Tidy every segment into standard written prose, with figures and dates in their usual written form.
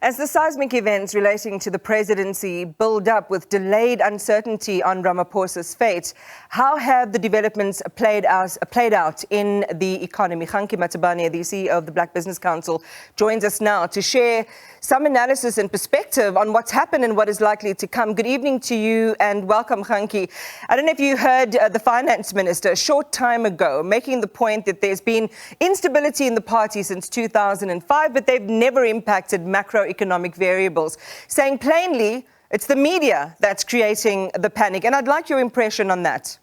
As the seismic events relating to the presidency build up with delayed uncertainty on Ramaphosa's fate, how have the developments played out in the economy? Kganki Matabane, the CEO of the Black Business Council, joins us now to share some analysis and perspective on what's happened and what is likely to come. Good evening to you and welcome, Kganki. I don't know if you heard the finance minister a short time ago making the point that there's been instability in the party since 2005, but they've never impacted macroeconomic variables, saying plainly it's the media that's creating the panic. And I'd like your impression on that.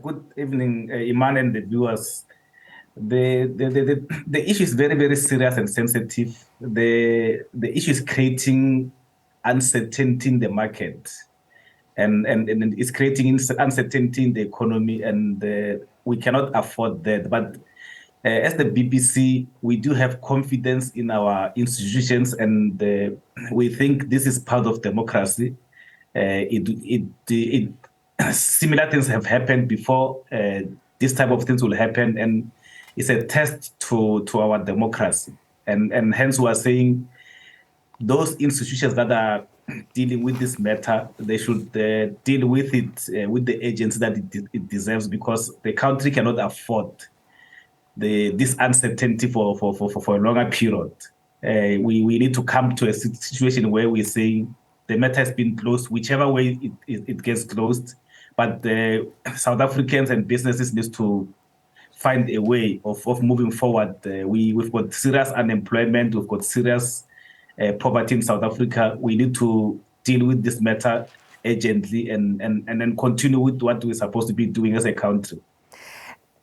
Good evening, Iman and the viewers. The issue is very, very serious and sensitive. The issue is creating uncertainty in the market, and it's creating uncertainty in the economy, and we cannot afford that. But as the BBC, we do have confidence in our institutions, and we think this is part of democracy. Similar things have happened before. This type of things will happen, and it's a test to our democracy. And hence we are saying those institutions that are dealing with this matter, they should deal with it with the agency that it deserves, because the country cannot afford this uncertainty for a longer period. We need to come to a situation where we're saying the matter has been closed, whichever way it gets closed. But South Africans and businesses need to find a way of moving forward. We've got serious unemployment, we've got serious poverty in South Africa. We need to deal with this matter urgently and then continue with what we're supposed to be doing as a country.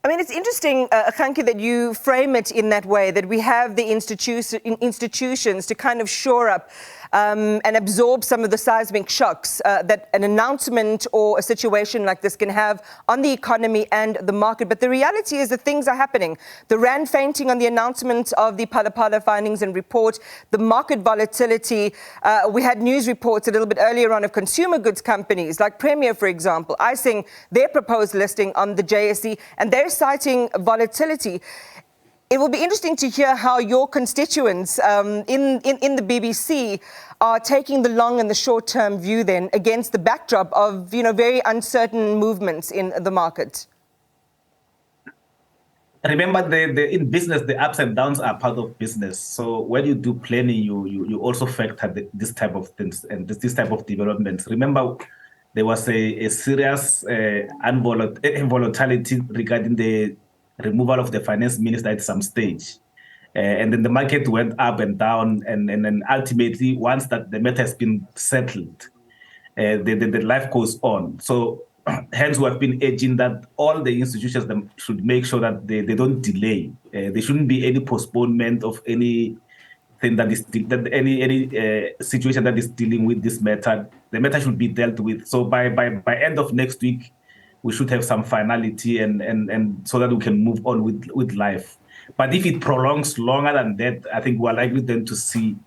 I mean, it's interesting, Kganki, that you frame it in that way, that we have the institutions to kind of shore up and absorb some of the seismic shocks that an announcement or a situation like this can have on the economy and the market. But the reality is that things are happening. The rand fainting on the announcement of the Phala Phala findings and report, the market volatility. We had news reports a little bit earlier on of consumer goods companies like Premier, for example, icing their proposed listing on the JSE, and they're citing volatility. It will be interesting to hear how your constituents in the BBC are taking the long and the short-term view then against the backdrop of, very uncertain movements in the market. Remember, in business, the ups and downs are part of business. So when you do planning, you also factor this type of things and this type of developments. Remember, there was a serious volatility regarding the removal of the finance minister at some stage. And then the market went up and down, and then ultimately, once that the matter has been settled, the life goes on. So hence we have been urging that all the institutions should make sure that they don't delay. There shouldn't be any postponement of anything any situation that is dealing with this matter. The matter should be dealt with. So by end of next week, we should have some finality and so that we can move on with life. But if it prolongs longer than that, I think we're likely then to see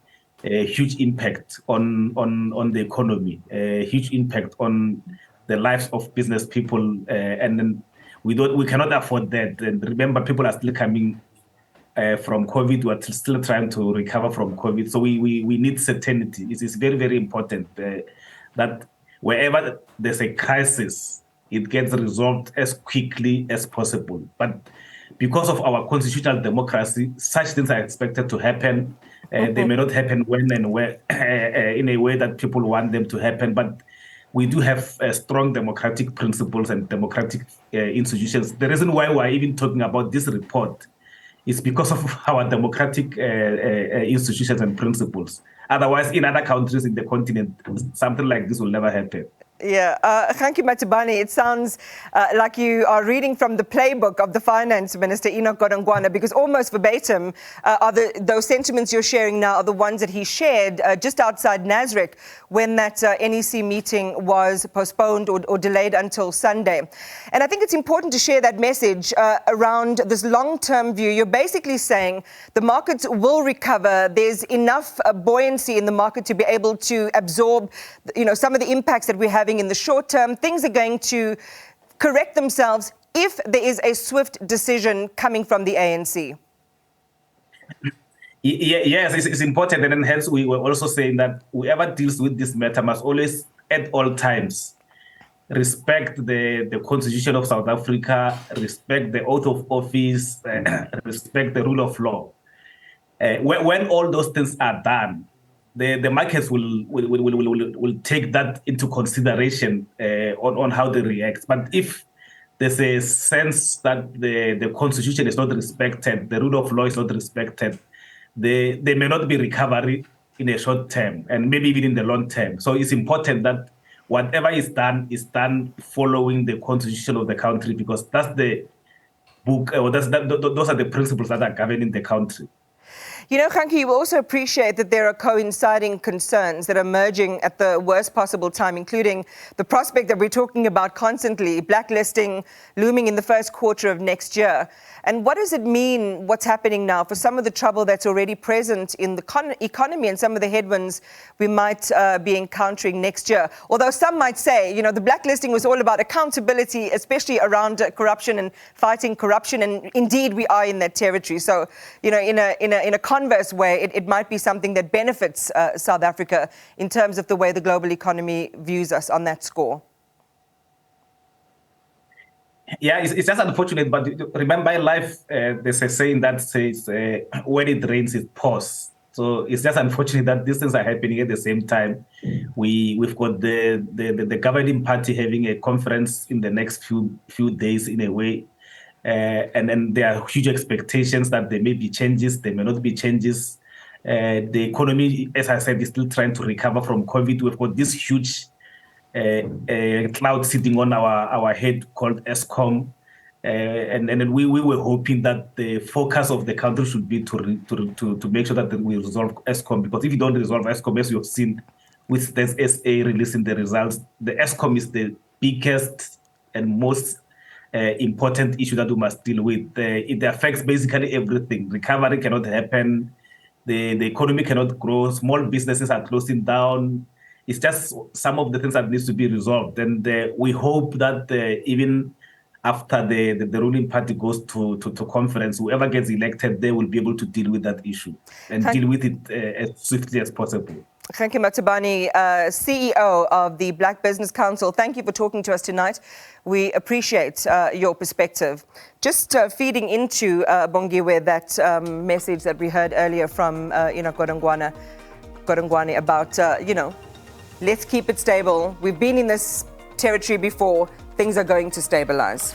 a huge impact on the economy, a huge impact on the lives of business people, and then we cannot afford that. And remember, people are still coming from COVID. We're still trying to recover from COVID. So we need certainty. It is very, very important that wherever there's a crisis, it gets resolved as quickly as possible. But because of our constitutional democracy, such things are expected to happen. They may not happen when and where in a way that people want them to happen. But we do have strong democratic principles and democratic institutions. The reason why we're even talking about this report is because of our democratic institutions and principles. Otherwise, in other countries in the continent, something like this will never happen. Yeah, Kganki Matabane, it sounds like you are reading from the playbook of the finance minister, Enoch Godongwana, because almost verbatim those sentiments you're sharing now are the ones that he shared just outside Nasrec when that NEC meeting was postponed or delayed until Sunday. And I think it's important to share that message around this long-term view. You're basically saying the markets will recover. There's enough buoyancy in the market to be able to absorb, some of the impacts that we're having in the short term. Things are going to correct themselves if there is a swift decision coming from the ANC. Yes, it's important, and then hence we were also saying that whoever deals with this matter must always, at all times, respect the Constitution of South Africa, respect the oath of office, respect the rule of law. When all those things are done, the markets will take that into consideration on how they react. But if there's a sense that the Constitution is not respected, the rule of law is not respected, there may not be recovery in a short term and maybe even in the long term. So it's important that whatever is done following the Constitution of the country, because that's the book, or those are the principles that are governing the country. You know, Kganki, you also appreciate that there are coinciding concerns that are emerging at the worst possible time, including the prospect that we're talking about constantly, blacklisting looming in the first quarter of next year. And what does it mean, what's happening now, for some of the trouble that's already present in the economy and some of the headwinds we might be encountering next year? Although some might say, you know, the blacklisting was all about accountability, especially around corruption and fighting corruption. And indeed, we are in that territory. So, you know, in a converse way, it might be something that benefits South Africa in terms of the way the global economy views us on that score. Yeah, it's just unfortunate, but remember in life, there's a saying that says, when it rains, it pours. So it's just unfortunate that these things are happening at the same time. We've got the governing party having a conference in the next few days in a way. And then there are huge expectations that there may be changes, there may not be changes. The economy, as I said, is still trying to recover from COVID. We've got this huge cloud sitting on our head called Eskom, and we were hoping that the focus of the country should be to make sure that we resolve Eskom, because if you don't resolve Eskom, as you have seen with this SA releasing the results, the Eskom is the biggest and most important issue that we must deal with. It affects basically everything. Recovery cannot happen. The economy cannot grow. Small businesses are closing down. It's just some of the things that needs to be resolved. And we hope that even after the ruling party goes to conference, whoever gets elected, they will be able to deal with that issue and deal with it as swiftly as possible. Kganki Matabane, CEO of the Black Business Council, thank you for talking to us tonight. We appreciate your perspective. Just feeding into Bongiwe, that message that we heard earlier from Godongwana about, let's keep it stable. We've been in this territory before. Things are going to stabilize.